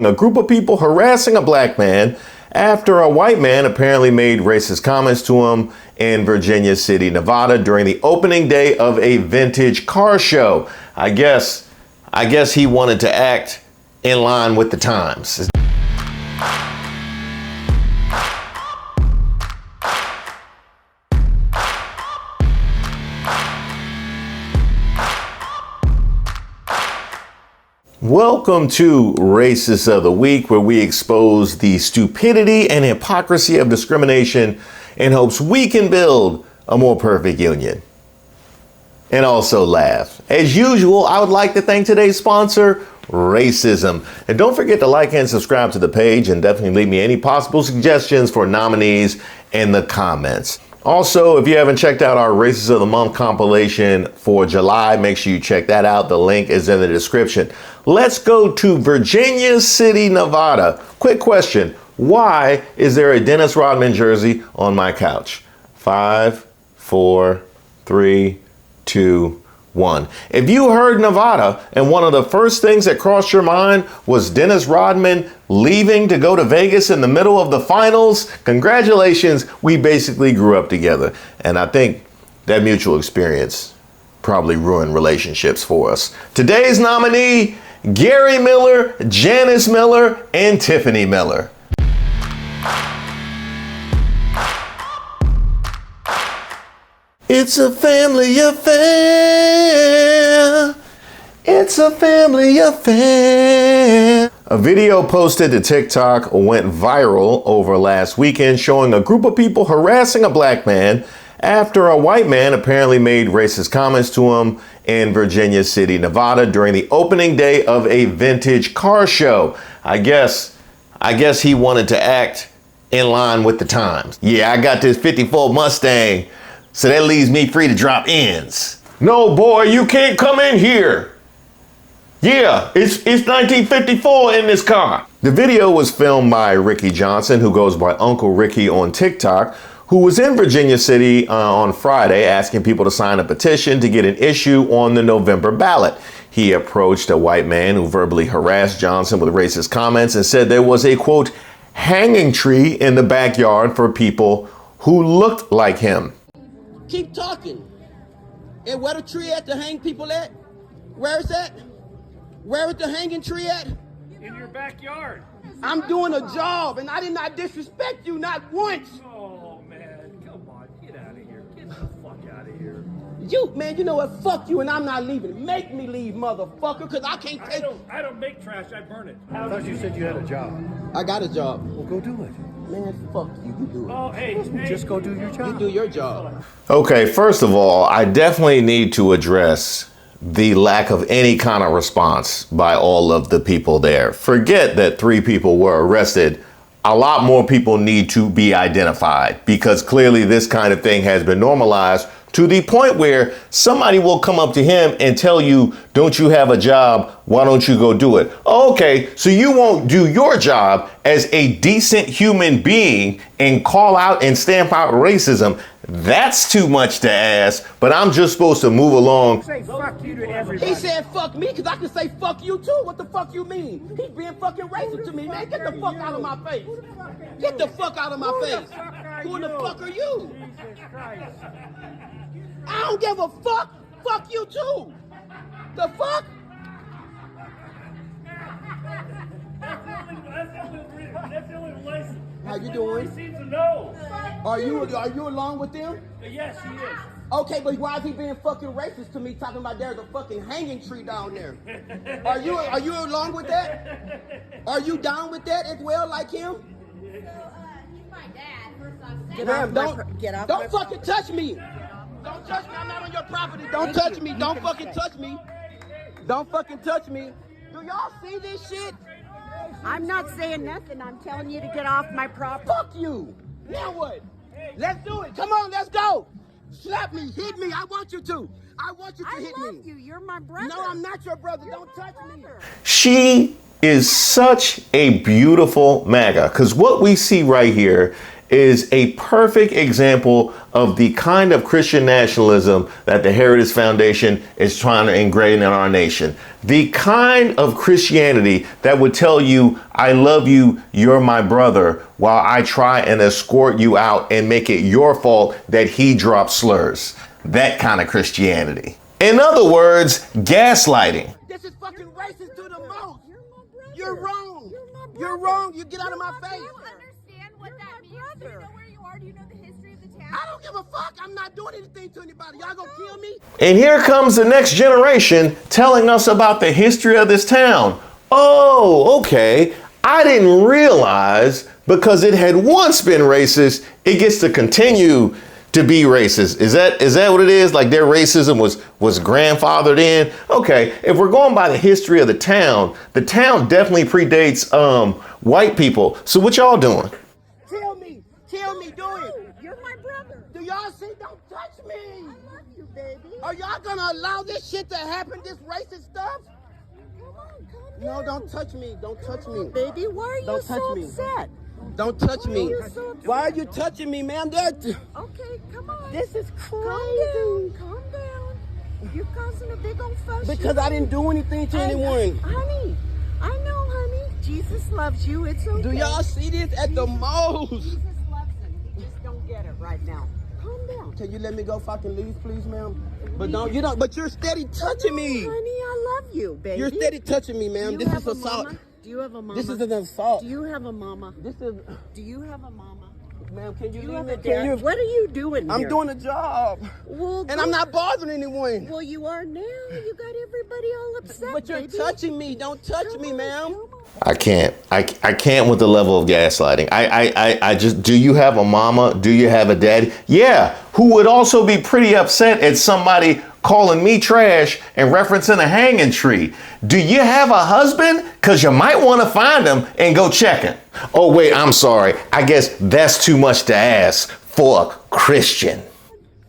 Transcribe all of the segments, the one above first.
A group of people harassing a black man after a white man apparently made racist comments to him in Virginia City, Nevada during the opening day of a vintage car show. I guess he wanted to act in line with the times. Welcome to Racist of the Week, where we expose the stupidity and hypocrisy of discrimination in hopes we can build a more perfect union. And also laugh. As usual, I would like to thank today's sponsor, Racism. And don't forget to like and subscribe to the page, and definitely leave me any possible suggestions for nominees in the comments. Also, if you haven't checked out our Racist of the Month compilation for July, make sure you check that out. The link is in the description. Let's go to Virginia City, Nevada. Quick question. Why is there a Dennis Rodman jersey on my couch? 5, 4, 3, 2, 1. If you heard Nevada and one of the first things that crossed your mind was Dennis Rodman leaving to go to Vegas in the middle of the finals, congratulations, we basically grew up together. And I think that mutual experience probably ruined relationships for us. Today's nominee, Gary Miller, Janis Miller, and Tiffany Miller. It's a family affair. It's a family affair. A video posted to TikTok went viral over last weekend showing a group of people harassing a black man after a white man apparently made racist comments to him in Virginia City, Nevada during the opening day of a vintage car show. I guess he wanted to act in line with the times. Yeah, I got this 54 Mustang. So that leaves me free to drop ends. No, boy, you can't come in here. Yeah, it's 1954 in this car. The video was filmed by Ricky Johnson, who goes by Uncle Ricky on TikTok, who was in Virginia City on Friday asking people to sign a petition to get an issue on the November ballot. He approached a white man who verbally harassed Johnson with racist comments and said there was a, quote, hanging tree in the backyard for people who looked like him. Keep talking. And where the tree at to hang people at? Where is that? Where is the hanging tree at? In your backyard. I'm doing a job and I did not disrespect you not once. Oh man, come on, get out of here. Get the fuck out of here. You know what? Fuck you and I'm not leaving. Make me leave, motherfucker, because I can't take I don't make trash, I burn it. I thought you said you had a job. I got a job. Well, go do it. Man, fuck you. You do it. Oh, hey. Just go do your job. You do your job. Okay, first of all, I definitely need to address the lack of any kind of response by all of the people there. Forget that 3 people were arrested. A lot more people need to be identified because clearly this kind of thing has been normalized to the point where somebody will come up to him and tell you, don't you have a job? Why don't you go do it? Okay, so you won't do your job as a decent human being and call out and stamp out racism. That's too much to ask, but I'm just supposed to move along. Say fuck you to everybody. He said fuck me because I can say fuck you too. What the fuck you mean? He's being fucking racist to me, man. Get the fuck out of my face. Get the fuck out of my face. Who the fuck are you? Jesus Christ. I don't give a fuck. Fuck you too. The fuck? That's the only license. How you doing? He seems to know. Are you along with them? Yes, he is. Okay, but why is he being fucking racist to me, talking about there's a fucking hanging tree down there? Are you along with that? Are you down with that as well, like him? He's my dad. First off, Ma'am, don't fucking touch me. Don't touch me. I'm not on your property. Don't touch me. Don't fucking touch me. Don't fucking touch me. Do y'all see this shit? I'm not saying nothing. I'm telling you to get off my property. Fuck you. Now what? Let's do it. Come on, let's go. Slap me. Hit me. I want you to. I want you to hit me. I love you. You're my brother. No, I'm not your brother. Don't touch me. She is such a beautiful MAGA, because what we see right here is a perfect example of the kind of Christian nationalism that the Heritage Foundation is trying to ingrain in our nation. The kind of Christianity that would tell you, I love you, you're my brother, while I try and escort you out and make it your fault that he dropped slurs. That kind of Christianity. In other words, gaslighting. This is fucking racist to the most. You're wrong. You're wrong. You get out of my face. Do you understand what that means? Do you know where you are? Do you know the history of the town? I don't give a fuck. I'm not doing anything to anybody. Y'all gonna kill me? And here comes the next generation telling us about the history of this town. Oh, okay. I didn't realize because it had once been racist, it gets to continue to be racist. Is that what it is? Like their racism was grandfathered in? Okay, if we're going by the history of the town definitely predates white people. So what y'all doing? Tell me, do it. You're my brother. Do y'all see? Don't touch me. I love you, baby. Are y'all gonna allow this shit to happen? This racist stuff? Come on, calm No, down. don't touch me. Don't touch me. Baby, why are you Don't so touch me. upset? Don't touch me. Why are you so upset? Why are you touching me, ma'am? Okay, come on. This is Calm crazy. down, calm down. You're causing a big old fuss. Because I didn't do anything to anyone. Honey, I know, honey. Jesus loves you. It's okay. Do y'all see this at the most? Jesus loves him. You just don't get it right now. Calm down. Can you let me go if I can leave, please, ma'am? But you're steady touching me. Honey, I love you, baby. You're steady touching me, ma'am. Do This you is have a assault. mama? Do you have a mama? This is an assault. Do you have a mama? This is, Do you have a mama? ma'am, can you Do you leave have me? a Can dad? you? What are you doing here? I'm doing a job. Well, And I'm not bothering anyone. Well, you are now. You got everybody all upset, But you're baby. touching me. Don't touch me, ma'am. Come on. I can't with the level of gaslighting. I just, do you have a mama? Do you have a daddy? Yeah, who would also be pretty upset at somebody calling me trash and referencing a hanging tree. Do you have a husband? Because you might want to find him and go checking. Oh, wait, I'm sorry. I guess that's too much to ask for a Christian.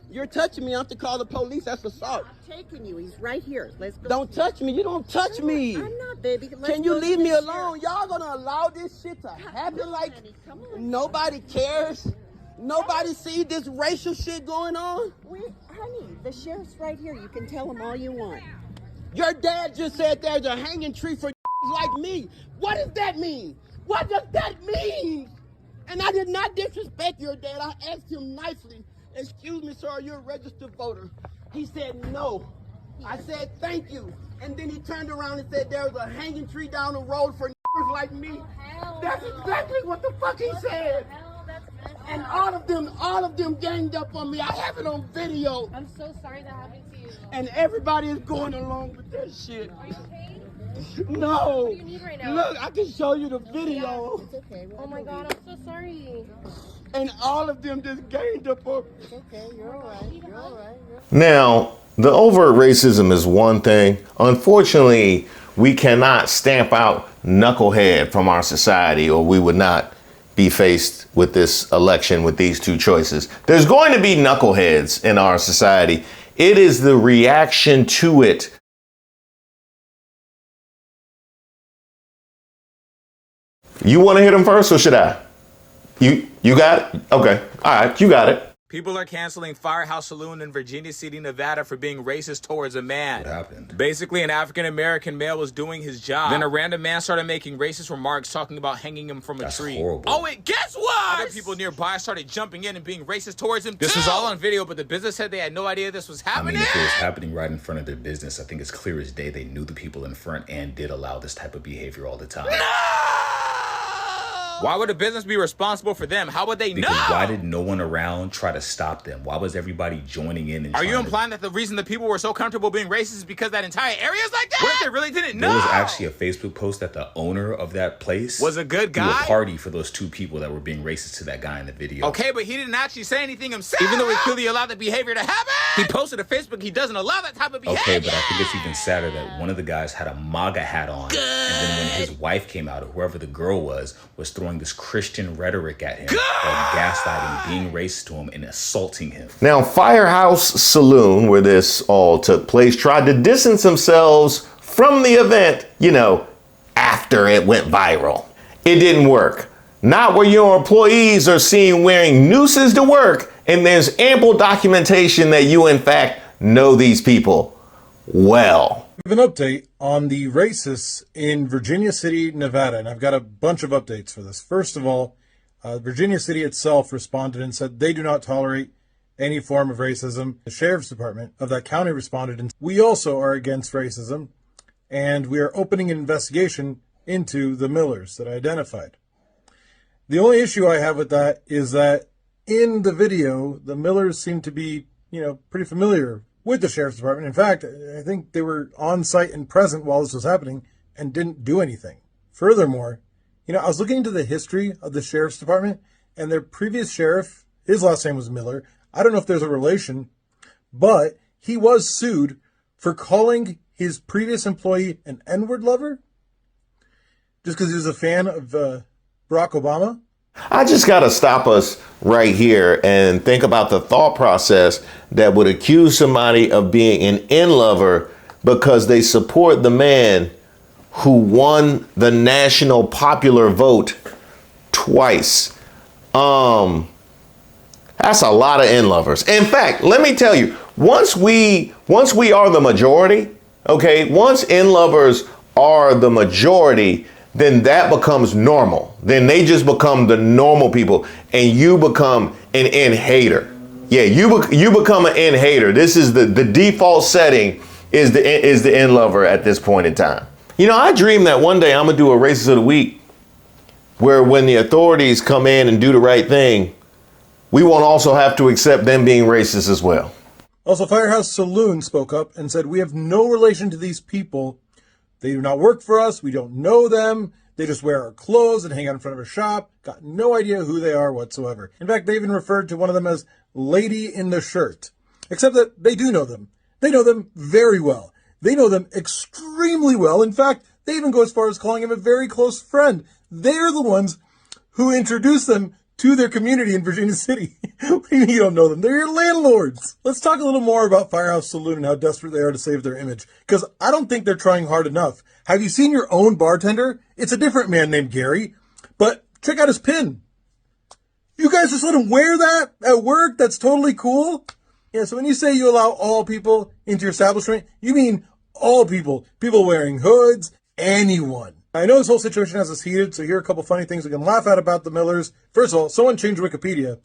You're touching me. I have to call the police. That's assault. I'm taking you. He's right here. Let's go. Don't touch me. You don't touch me. I'm not, baby. Let's Can you go to leave the me sheriff. alone? Y'all gonna allow this shit to happen like honey, come on. nobody cares? Nobody see this racial shit going on? Honey, the sheriff's right here. You can tell him all you want. Your dad just said there's a hanging tree for like me. What does that mean? What does that mean? And I did not disrespect your dad. I asked him nicely, excuse me, sir, are you a registered voter? He said no. I said thank you. And then he turned around and said there's a hanging tree down the road for like me. That's exactly what the fuck he said. And all of them ganged up on me. I have it on video. I'm so sorry that happened to you. And everybody is going along with that shit. Are you okay? No. What do you need right now? Look, I can show you the video. It's okay. Oh my God, I'm so sorry. And all of them just ganged up on me. It's okay. You're all right. You're all right. Now, the overt racism is one thing. Unfortunately, we cannot stamp out knucklehead from our society, or we would not be faced with this election with these two choices. There's going to be knuckleheads in our society. It is the reaction to it. You want to hit him first, or should I? You got it? Okay. All right, you got it. People are canceling Firehouse Saloon in Virginia City, Nevada for being racist towards a man. What happened? Basically, an African-American male was doing his job. Then a random man started making racist remarks talking about hanging him from a That's tree. horrible. Oh, and guess what? Other people nearby started jumping in and being racist towards him. This was all on video, but the business said they had no idea this was I happening. mean, if it was happening right in front of their business, I think it's clear as day they knew the people in front and did allow this type of behavior all the time. Why would a business be responsible for them? How would they Because know? why did no one around try to stop them? Why was everybody joining in and Are you trying to- implying that the reason the people were so comfortable being racist is because that entire area is like that? What if they really didn't know? There was actually a Facebook post that the owner of that place Was a good threw guy? a party for those two people that were being racist to that guy in the video. Okay, but he didn't actually say anything himself. Even though he clearly allowed the behavior to happen. He posted to Facebook he doesn't allow that type of behavior. Okay, but I think it's even sadder that one of the guys had a MAGA hat on. And then when his wife came out, or whoever the girl was throwing this Christian rhetoric at him, or gaslighting, being racist to him, and assaulting him. Now, Firehouse Saloon, where this all took place, tried to distance themselves from the event, after it went viral. It didn't work. Not where your employees are seen wearing nooses to work and there's ample documentation that you in fact know these people well. We have an update on the racists in Virginia City, Nevada, and I've got a bunch of updates for this. First of all, Virginia City itself responded and said they do not tolerate any form of racism. The sheriff's department of that county responded and we also are against racism, and we are opening an investigation into the Millers that I identified. The only issue I have with that is that in the video, the Millers seem to be, pretty familiar with the sheriff's department. In fact, I think they were on site and present while this was happening and didn't do anything. Furthermore, I was looking into the history of the sheriff's department, and their previous sheriff, his last name was Miller. I don't know if there's a relation, but he was sued for calling his previous employee an N-word lover just because he was a fan of Barack Obama. I just got to stop us right here and think about the thought process that would accuse somebody of being an N-lover because they support the man who won the national popular vote twice. That's a lot of N-lovers. In fact, let me tell you, once we are the majority, okay, once N-lovers are the majority, then that becomes normal. Then they just become the normal people, and you become an N-hater. Yeah, you become an N-hater. This is the default setting is the N-lover at this point in time. I dream that one day I'm gonna do a Racist of the Week where when the authorities come in and do the right thing, we won't also have to accept them being racist as well. Also, Firehouse Saloon spoke up and said, we have no relation to these people. They do not work for us. We don't know them. They just wear our clothes and hang out in front of our shop. Got no idea who they are whatsoever. In fact, they even referred to one of them as Lady in the Shirt. Except that they do know them. They know them very well. They know them extremely well. In fact, they even go as far as calling him a very close friend. They're the ones who introduced them to their community in Virginia City. What do you mean you don't know them? They're your landlords. Let's talk a little more about Firehouse Saloon and how desperate they are to save their image, because I don't think they're trying hard enough. Have you seen your own bartender? It's a different man named Gary, but check out his pin. You guys just let him wear that at work? That's totally cool. Yeah, so when you say you allow all people into your establishment, you mean all people. People wearing hoods, anyone. I know this whole situation has us heated, so here are a couple funny things we can laugh at about the Millers. First of all, someone changed Wikipedia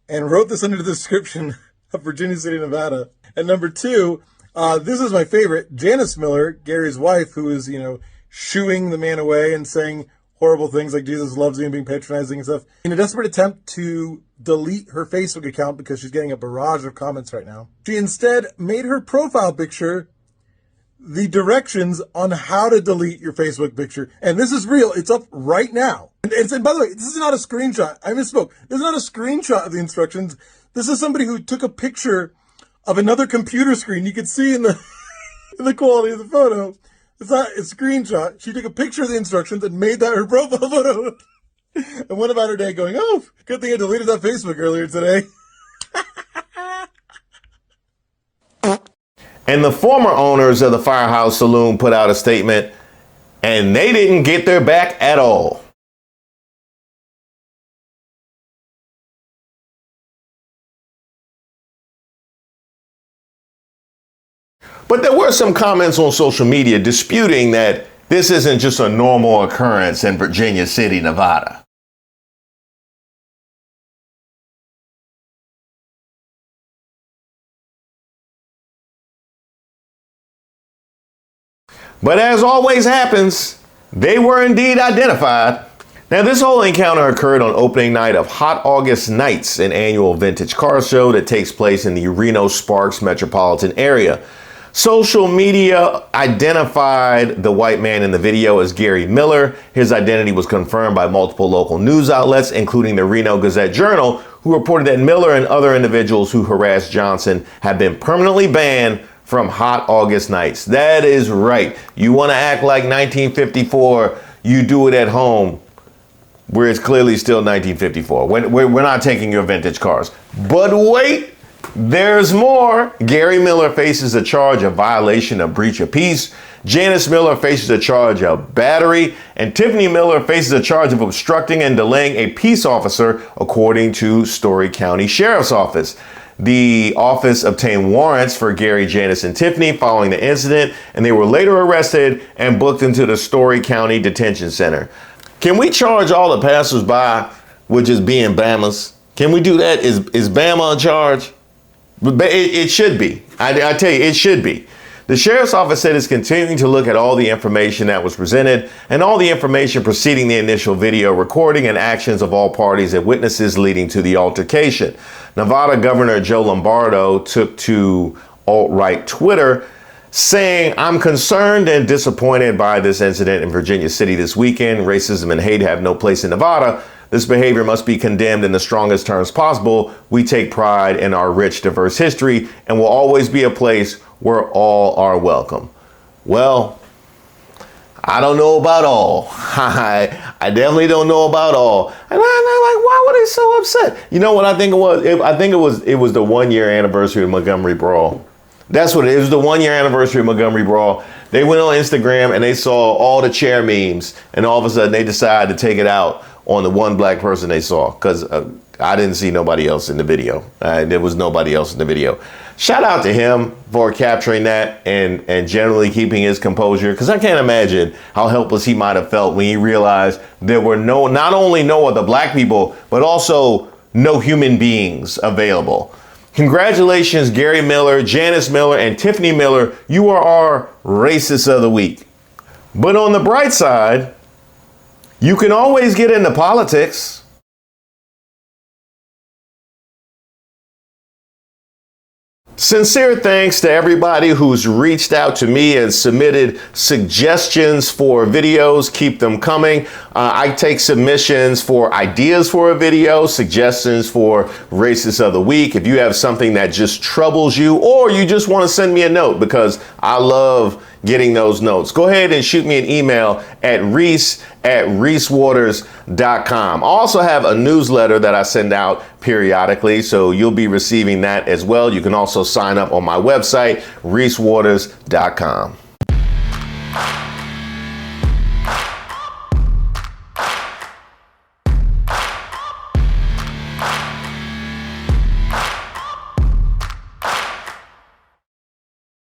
and wrote this under the description of Virginia City, Nevada. And number two, this is my favorite. Janis Miller, Gary's wife, who is, shooing the man away and saying horrible things like Jesus loves you and being patronizing and stuff. In a desperate attempt to delete her Facebook account because she's getting a barrage of comments right now, she instead made her profile picture the directions on how to delete your Facebook picture. And this is real. It's up right now. And by the way, this is not a screenshot. I misspoke. This is not a screenshot of the instructions. This is somebody who took a picture of another computer screen. You can see in the in the quality of the photo. It's not a screenshot. She took a picture of the instructions and made that her profile photo. And went about her day going, oh, good thing I deleted that Facebook earlier today. And the former owners of the Firehouse Saloon put out a statement, and they didn't get their back at all. But there were some comments on social media disputing that this isn't just a normal occurrence in Virginia City, Nevada. But as always happens, they were indeed identified. Now, this whole encounter occurred on opening night of Hot August Nights, an annual vintage car show that takes place in the Reno-Sparks metropolitan area. Social media identified the white man in the video as Gary Miller. His identity was confirmed by multiple local news outlets, including the Reno Gazette-Journal, who reported that Miller and other individuals who harassed Johnson have been permanently banned from Hot August Nights. That is right. You want to act like 1954, you do it at home, where it's clearly still 1954. We're not taking your vintage cars. But wait, there's more. Gary Miller faces a charge of violation of breach of peace. Janis Miller faces a charge of battery, and Tiffany Miller faces a charge of obstructing and delaying a peace officer, according to Storey County Sheriff's Office. The office obtained warrants for Gary, Janis, and Tiffany following the incident, and they were later arrested and booked into the Storey County Detention Center. Can we charge all the passersby with just being Bamas? Can we do that? Is Bama in charge? It should be. I tell you, it should be. The sheriff's office said it's continuing to look at all the information that was presented and all the information preceding the initial video recording and actions of all parties and witnesses leading to the altercation. Nevada Governor Joe Lombardo took to alt-right Twitter saying, "I'm concerned and disappointed by this incident in Virginia City this weekend. Racism and hate have no place in Nevada. This behavior must be condemned in the strongest terms possible. We take pride in our rich, diverse history and will always be a place where all are welcome." Well, I don't know about all. I definitely don't know about all. And I'm like, why were they so upset? You know what I think it was? I think it was the 1 year anniversary of Montgomery Brawl. That's what it is. It was the 1 year anniversary of Montgomery Brawl. They went on Instagram and they saw all the chair memes, and all of a sudden they decided to take it out on the one black person they saw, because I didn't see nobody else in the video. There was nobody else in the video. Shout out to him for capturing that and generally keeping his composure, because I can't imagine how helpless he might have felt when he realized there were not only no other black people, but also no human beings available. Congratulations, Gary Miller, Janis Miller, and Tiffany Miller. You are our racists of the week. But on the bright side, you can always get into politics. Sincere thanks to everybody who's reached out to me and submitted suggestions for videos. Keep them coming. I take submissions for ideas for a video, suggestions for Racists of the Week. If you have something that just troubles you, or you just want to send me a note, because I love getting those notes, go ahead and shoot me an email at reese@reesewaters.com. I also have a newsletter that I send out periodically, so you'll be receiving that as well. You can also sign up on my website, reesewaters.com.